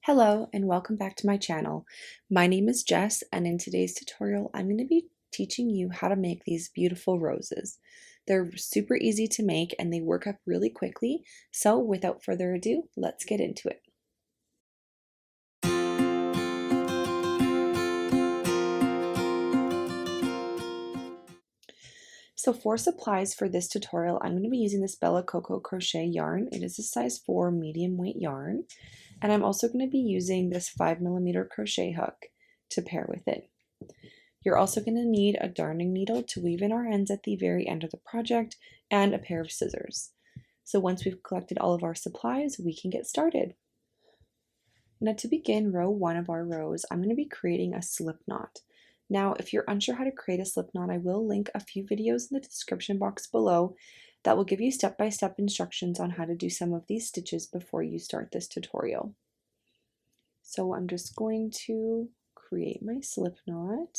Hello and welcome back to my channel. My name is Jess, and in today's tutorial I'm going to be teaching you how to make these beautiful roses. They're super easy to make and they work up really quickly, so without further ado, let's get into it. So for supplies for this tutorial, I'm going to be using this Bella Coco crochet yarn. It is a size 4 medium weight yarn. And I'm also going to be using this 5mm crochet hook to pair with it. You're also going to need a darning needle to weave in our ends at the very end of the project and a pair of scissors. So once we've collected all of our supplies, we can get started. Now to begin row 1 of our rows, I'm going to be creating a slip knot. Now, if you're unsure how to create a slip knot, I will link a few videos in the description box below that will give you step-by-step instructions on how to do some of these stitches before you start this tutorial. So I'm just going to create my slip knot.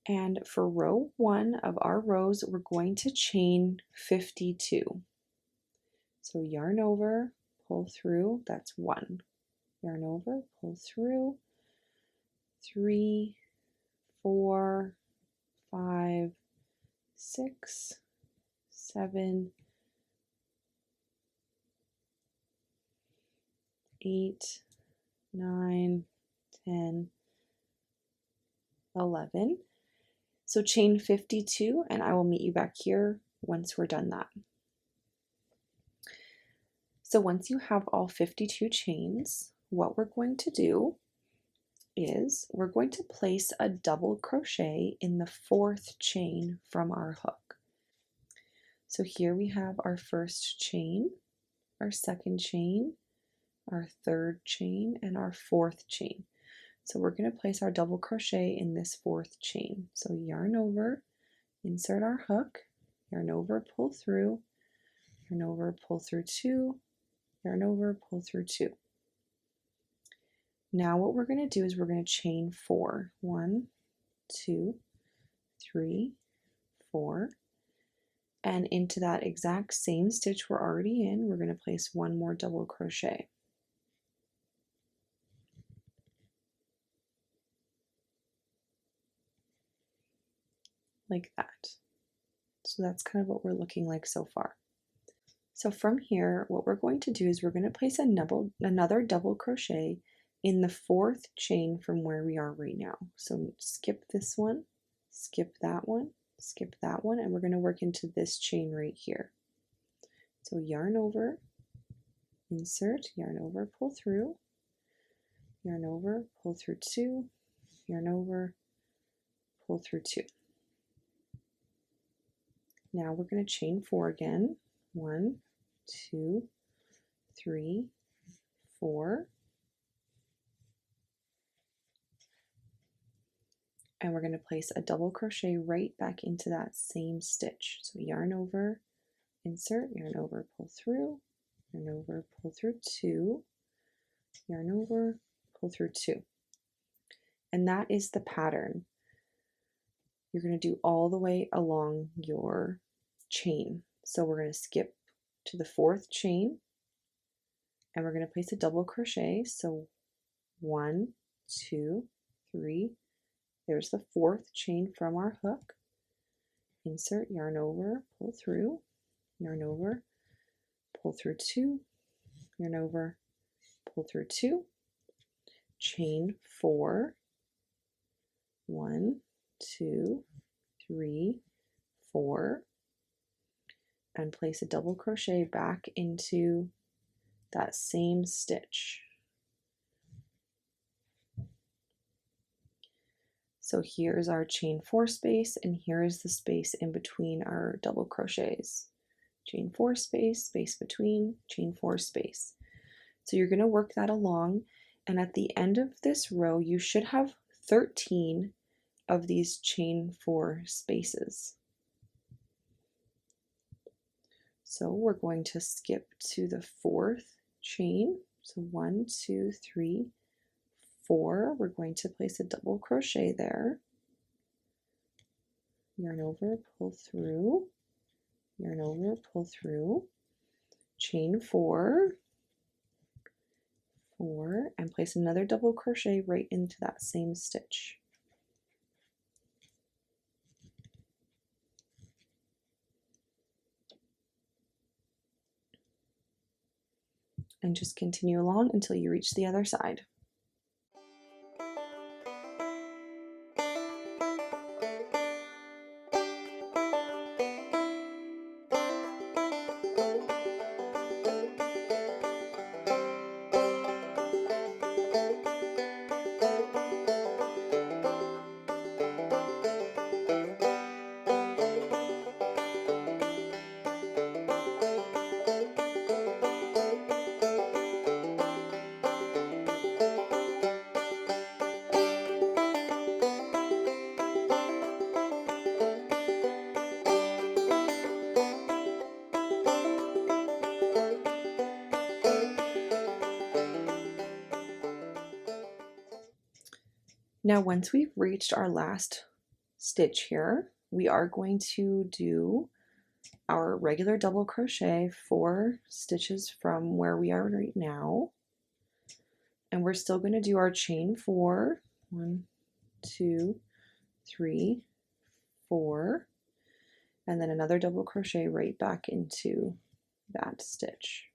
And for row 1 of our rows, we're going to chain 52. So yarn over, pull through, that's 1. Yarn over, pull through, 3, 4, 5, 6, 7, 8, 9, 10, 11. So chain 52, and I will meet you back here once we're done that. So once you have all 52 chains, what we're going to do is we're going to place a double crochet in the 4th chain from our hook. So here we have our first chain, our second chain, our third chain, and our 4th chain. So we're going to place our double crochet in this 4th chain. So yarn over, insert our hook, yarn over, pull through, yarn over, pull through 2, yarn over, pull through 2. Now what we're going to do is we're going to chain 4. 1, 2, 3, 4. And into that exact same stitch we're already in, we're going to place one more double crochet. Like that. So that's kind of what we're looking like so far. So from here, what we're going to do is we're going to place another double crochet in the 4th chain from where we are right now. So skip this one, skip that one, skip that one, and we're going to work into this chain right here. So yarn over, insert, yarn over, pull through, yarn over, pull through 2, yarn over, pull through 2. Now we're going to chain 4 again. 1, 2, 3, 4. And we're going to place a double crochet right back into that same stitch. So yarn over, insert, yarn over, pull through, yarn over, pull through 2, yarn over, pull through 2. And that is the pattern you're going to do all the way along your chain. So we're going to skip to the 4th chain and we're going to place a double crochet. So 1, 2, 3. There's the 4th chain from our hook. Insert, yarn over, pull through, yarn over, pull through 2, yarn over, pull through 2, chain 4, 1, 2, 3, 4, and place a double crochet back into that same stitch. So here's our chain 4 space, and here is the space in between our double crochets. Chain 4 space, space between, chain 4 space. So you're going to work that along, and at the end of this row you should have 13 of these chain 4 spaces. So we're going to skip to the 4th chain. So 1, 2, 3, 4. We're going to place a double crochet there. Yarn over, pull through, yarn over, pull through, chain 4, 4, and place another double crochet right into that same stitch. And just continue along until you reach the other side. Now, once we've reached our last stitch here, we are going to do our regular double crochet 4 stitches from where we are right now. And we're still going to do our chain 4, 1, 2, 3, 4, and then another double crochet right back into that stitch.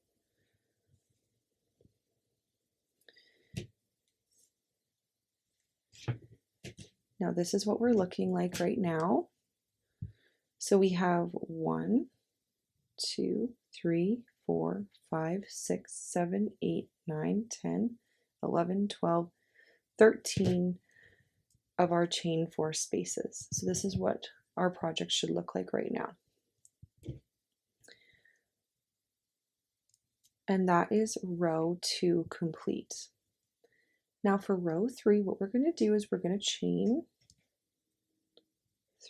Now this is what we're looking like right now. So we have 1, 2, 3, 4, 5, 6, 7, 8, 9, 10, 11, 12, 13 of our chain 4 spaces. So this is what our project should look like right now. And that is row 2 complete. Now for row 3, what we're going to do is we're going to chain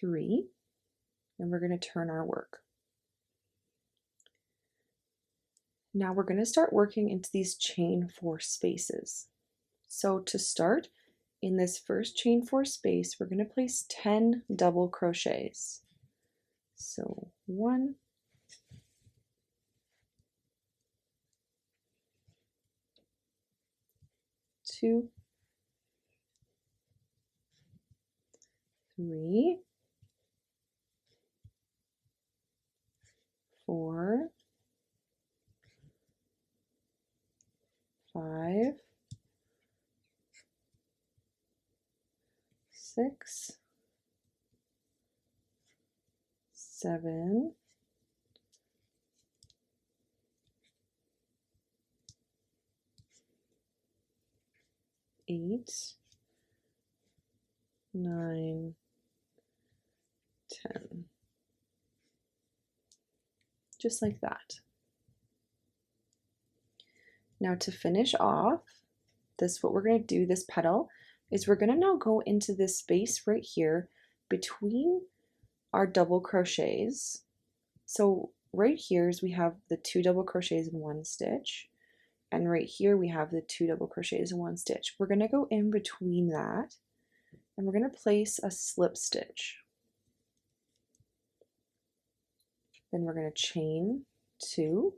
3 and we're going to turn our work. Now we're going to start working into these chain 4 spaces. So to start, in this first chain 4 space, we're going to place 10 double crochets. So 1, 2, 3, 4, 5, 6, 7, 8, 9, 10. Just like that. Now to finish off, what we're going to do, this petal, is we're going to now go into this space right here between our double crochets. So right here is we have the 2 double crochets in 1 stitch, and right here we have the 2 double crochets in 1 stitch. We're going to go in between that, and we're going to place a slip stitch. Then we're going to chain 2,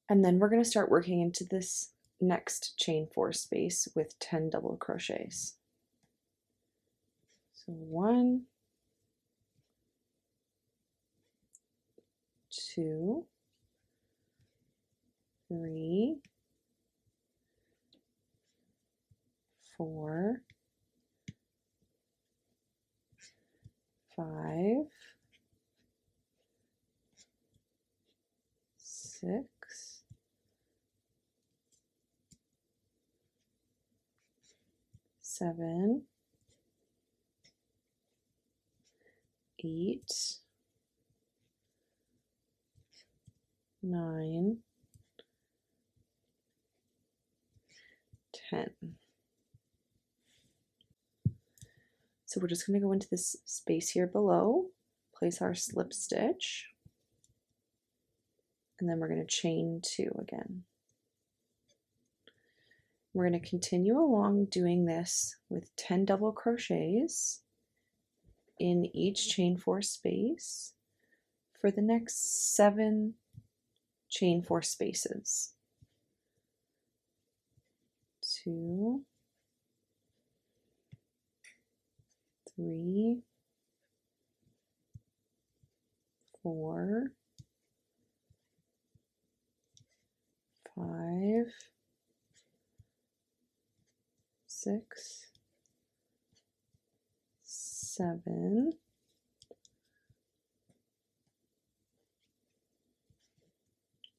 and then we're going to start working into this next chain 4 space with 10 double crochets. So 1, 2, 3, 4, 5, 6, 7, 8, 9, 10. So we're just going to go into this space here below, place our slip stitch, and then we're going to chain 2 again. We're going to continue along doing this with 10 double crochets in each chain 4 space for the next 7 chain 4 spaces. 2, 3, 4, 5, 6, 7,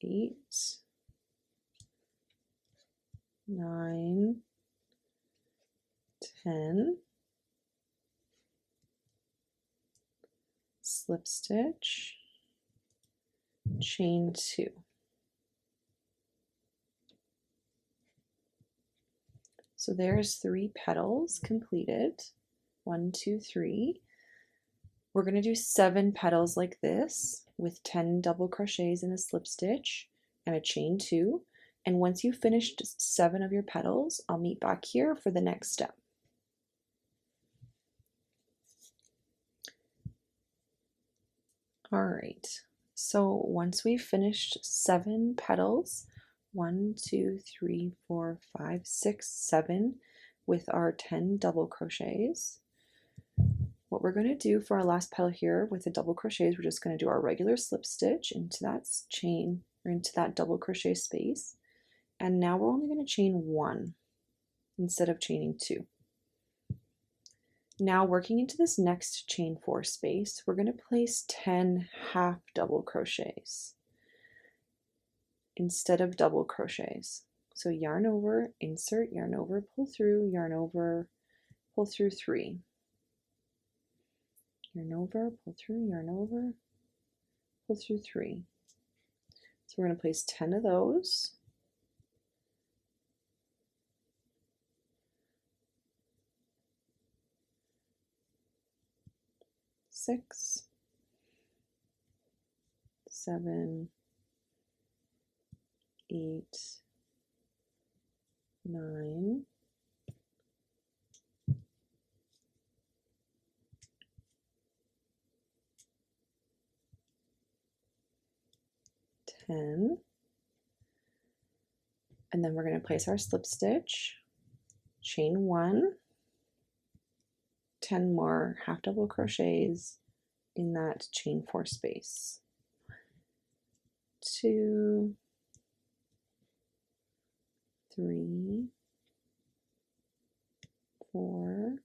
8, 9, 10, slip stitch, chain 2. So there's 3 petals completed. 1, 2, 3. We're going to do 7 petals like this with 10 double crochets and a slip stitch and a chain 2. And once you've finished 7 of your petals, I'll meet back here for the next step. All right, so once we've finished 7 petals, 1, 2, 3, 4, 5, 6, 7 with our 10 double crochets, what we're going to do for our last petal here with the double crochets, we're just going to do our regular slip stitch into that chain or into that double crochet space. And now we're only going to chain 1 instead of chaining 2. Now working into this next chain 4 space, we're going to place 10 half double crochets instead of double crochets. So yarn over, insert, yarn over, pull through, yarn over, pull through 3. Yarn over, pull through, yarn over, pull through 3. So we're going to place 10 of those. Six, 7, 8, 9, 10, and then we're going to place our slip stitch, chain 1, 10 more half double crochets in that chain 4 space. 2, 3, 4,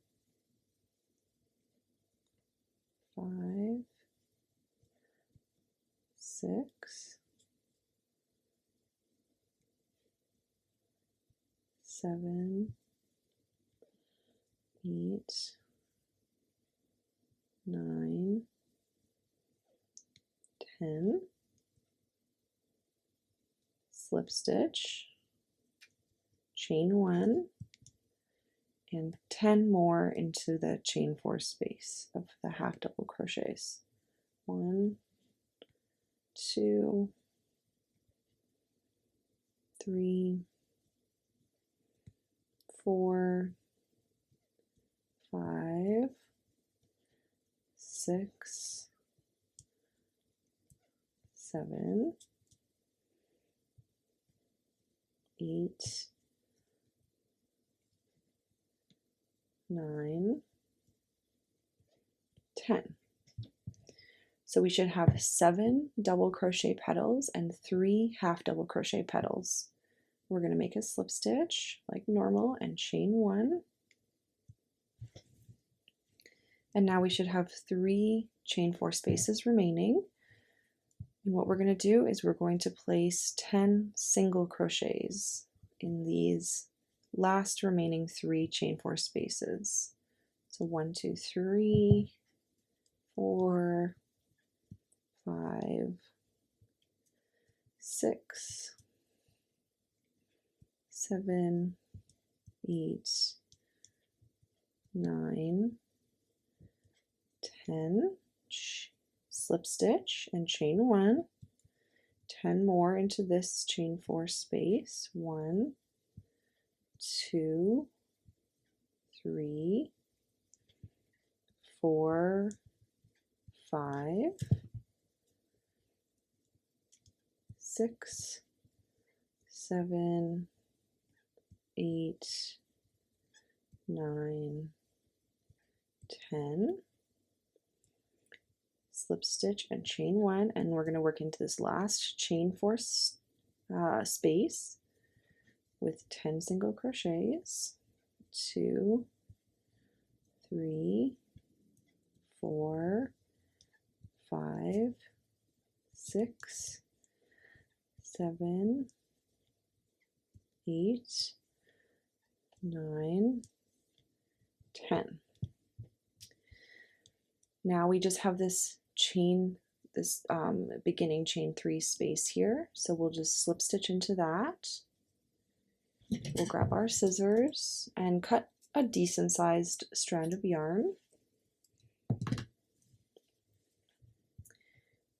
5, 6, 7, 8, 9, 10, slip stitch, chain 1, and 10 more into the chain 4 space of the half double crochets. 1, 2, 3, 4, 5, 6, 7, 8, 9, 10. So we should have 7 double crochet petals and 3 half double crochet petals. We're going to make a slip stitch like normal and chain 1. And now we should have 3 chain 4 spaces remaining. And what we're going to do is we're going to place 10 single crochets in these last remaining 3 chain 4 spaces. So 1, 2, 3, 4, 5, 6, 7, 8, 9, 10, slip stitch and chain 1, 10 more into this chain 4 space, 1, 2, 3, 4, 5, 6, 7, 8, 9, 10. Slip stitch and chain 1, and we're going to work into this last chain 4 space with 10 single crochets. 2, 3, 4, 5, 6, 7, 8, 9, 10. Now we just have this chain, this beginning chain 3 space here, so we'll just slip stitch into that. We'll grab our scissors and cut a decent sized strand of yarn,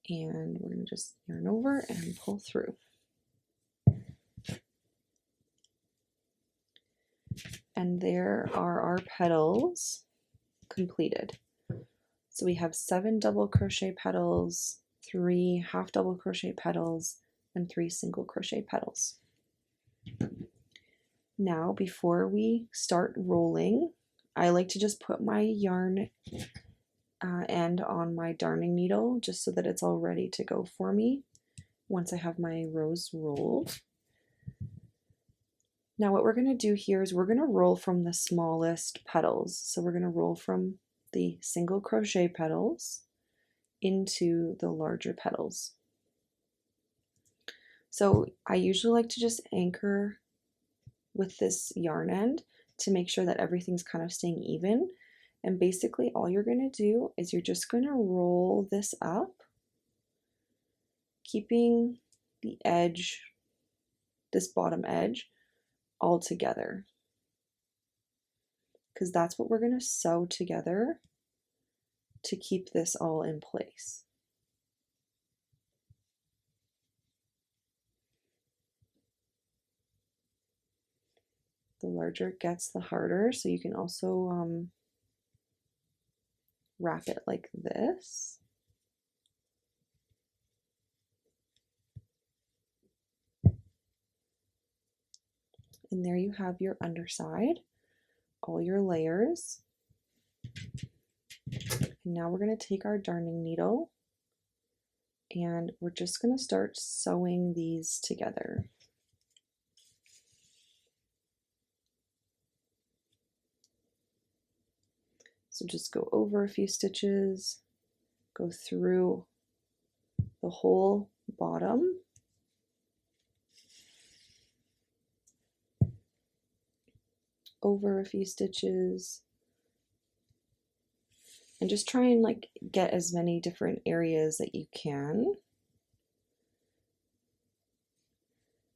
and we're going to just yarn over and pull through. And there are our petals completed. So we have 7 double crochet petals, 3 half double crochet petals, and 3 single crochet petals. Now, before we start rolling, I like to just put my yarn end on my darning needle just so that it's all ready to go for me once I have my rows rolled. Now what we're going to do here is we're going to roll from the smallest petals. So we're going to roll from the single crochet petals into the larger petals. So I usually like to just anchor with this yarn end to make sure that everything's kind of staying even. And basically all you're going to do is you're just going to roll this up, keeping the edge, this bottom edge, all together, because that's what we're going to sew together to keep this all in place. The larger it gets, the harder, so you can also wrap it like this. And there you have your underside, all your layers. And now we're going to take our darning needle and we're just going to start sewing these together. So just go over a few stitches, go through the whole bottom, over a few stitches, and just try and like get as many different areas that you can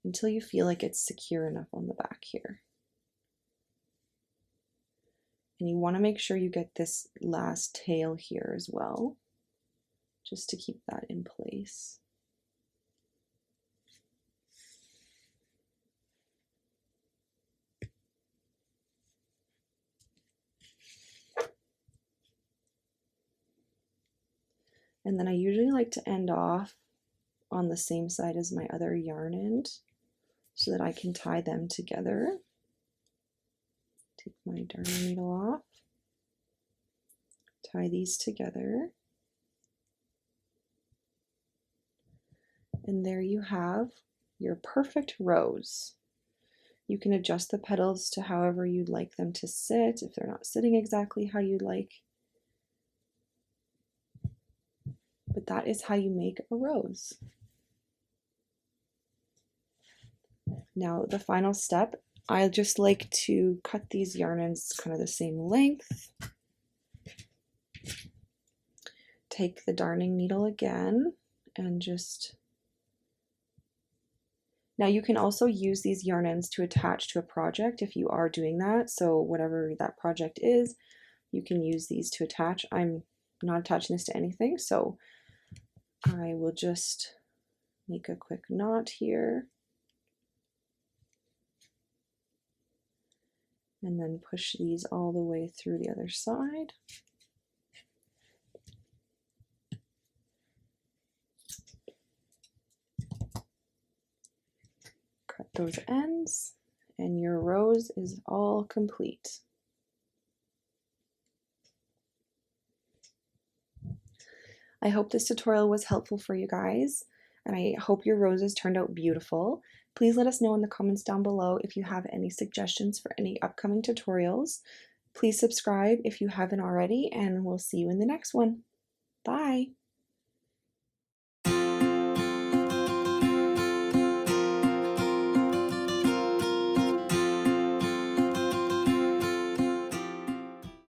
until you feel like it's secure enough on the back here. And you want to make sure you get this last tail here as well, just to keep that in place. And then I usually like to end off on the same side as my other yarn end so that I can tie them together. Take my darning needle off, tie these together, and there you have your perfect rows. You can adjust the petals to however you'd like them to sit, if they're not sitting exactly how you'd like. But that is how you make a rose. Now the final step, I just like to cut these yarn ends kind of the same length. Take the darning needle again and just... Now you can also use these yarn ends to attach to a project if you are doing that. So whatever that project is, you can use these to attach. I'm not attaching this to anything, so I will just make a quick knot here. And then push these all the way through the other side. Cut those ends, and your rose is all complete. I hope this tutorial was helpful for you guys, and I hope your roses turned out beautiful. Please let us know in the comments down below if you have any suggestions for any upcoming tutorials. Please subscribe if you haven't already, and we'll see you in the next one. Bye!